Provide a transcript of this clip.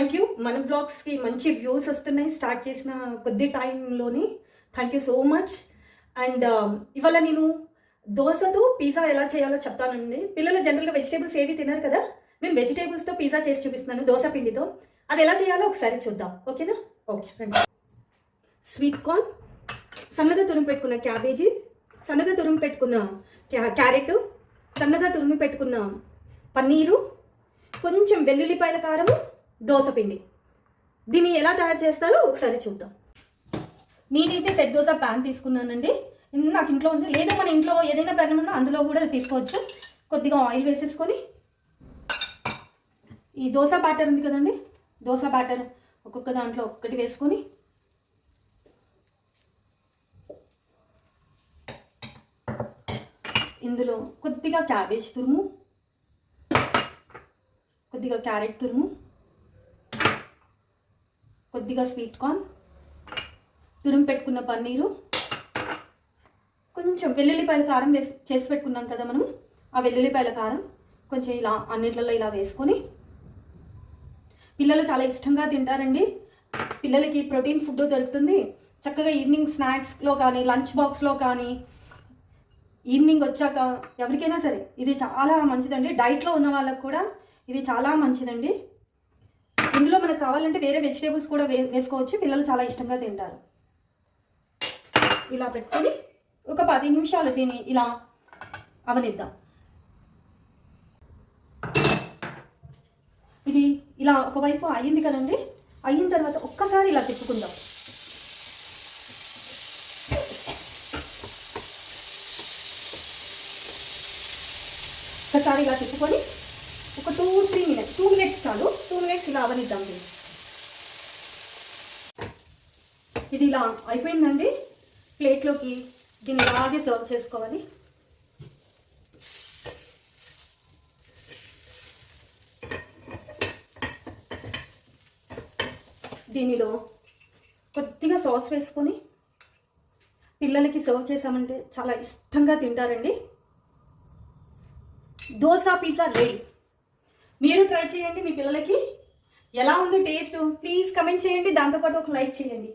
Thank you. మన బ్లాగ్స్కి మంచి views వస్తున్నాయి స్టార్ట్ చేసిన కొద్ది టైంలోని. Thank you so much. And ఇవాళ నేను దోశతో పిజ్జా ఎలా చేయాలో చెప్తానండి. పిల్లలు జనరల్గా వెజిటేబుల్స్ ఏవి తినరు కదా, నేను వెజిటేబుల్స్తో పిజ్జా చేసి చూపిస్తున్నాను దోశ పిండితో. అది ఎలా చేయాలో ఒకసారి చూద్దాం, ఓకేనా? ఓకే రండి. స్వీట్ కార్న్, సన్నగా తురిమి పెట్టుకున్న క్యాబేజీ, సన్నగా తురిమి పెట్టుకున్న క్యారెట్, సన్నగా తురిమి పెట్టుకున్న పన్నీరు, కొంచెం వెల్లుల్లిపాయల కారము, దోశ పిండి. దీన్ని ఎలా తయారు చేస్తారో ఒకసారి చూద్దాం. నేనైతే సెట్ దోశ ప్యాన్ తీసుకున్నానండి. నాకు ఇంట్లో ఉంది, లేదా మన ఇంట్లో ఏదైనా ప్యాన్ ఉన్నా అందులో కూడా తీసుకోవచ్చు. కొద్దిగా ఆయిల్ వేసేసుకొని ఈ దోశ బ్యాటర్ ఉంది కదండి, దోశ బ్యాటర్ ఒక్కొక్క దాంట్లో ఒక్కటి వేసుకొని ఇందులో కొద్దిగా క్యాబేజ్ తురుము, కొద్దిగా క్యారెట్ తురుము, కొద్దిగా స్వీట్ కార్న్, తురుము పెట్టుకున్న పన్నీరు, కొంచెం వెల్లుల్లిపాయల కారం చేసి పెట్టుకున్నాం కదా మనం, ఆ వెల్లుల్లిపాయల కారం కొంచెం ఇలా అన్నిట్లలో ఇలా వేసుకొని. పిల్లలు చాలా ఇష్టంగా తింటారండి. పిల్లలకి ప్రోటీన్ ఫుడ్ దొరుకుతుంది. చక్కగా ఈవినింగ్ స్నాక్స్లో కానీ, లంచ్ బాక్స్లో కానీ, ఈవినింగ్ వచ్చాక ఎవరికైనా సరే ఇది చాలా మంచిదండి. డైట్లో ఉన్న వాళ్ళకు కూడా ఇది చాలా మంచిదండి. ఇందులో మనకు కావాలంటే వేరే వెజిటేబుల్స్ కూడా వేసుకోవచ్చు. పిల్లలు చాలా ఇష్టంగా తింటారు. ఇలా పెట్టుకొని ఒక 10 నిమిషాలు దీన్ని ఇలా అవనిద్దాం. ఇది ఇలా ఒకవైపు అయ్యింది కదండి, అయిన తర్వాత ఒక్కసారి ఇలా తిప్పుకుందాం. ఒకసారి ఇలా తిప్పుకొని ఒక 2-3 మినిట్స్, 2 మినిట్స్ చాలు, 2 మినిట్స్ ఇలా అవనిద్దాం. ఇది ఇలా అయిపోయిందండి. ప్లేట్లోకి దీన్ని ఇలాగే సర్వ్ చేసుకోవాలి. దీనిలో కొద్దిగా సాస్ వేసుకొని పిల్లలకి సర్వ్ చేసామంటే చాలా ఇష్టంగా తింటారండి. Dosa pizza ready. మీరు ట్రై చేయండి. మీ పిల్లలకి ఎలా ఉంది టేస్ట్ ప్లీజ్ కమెంట్ చేయండి. దాంతోపాటు ఒక లైక్ చేయండి.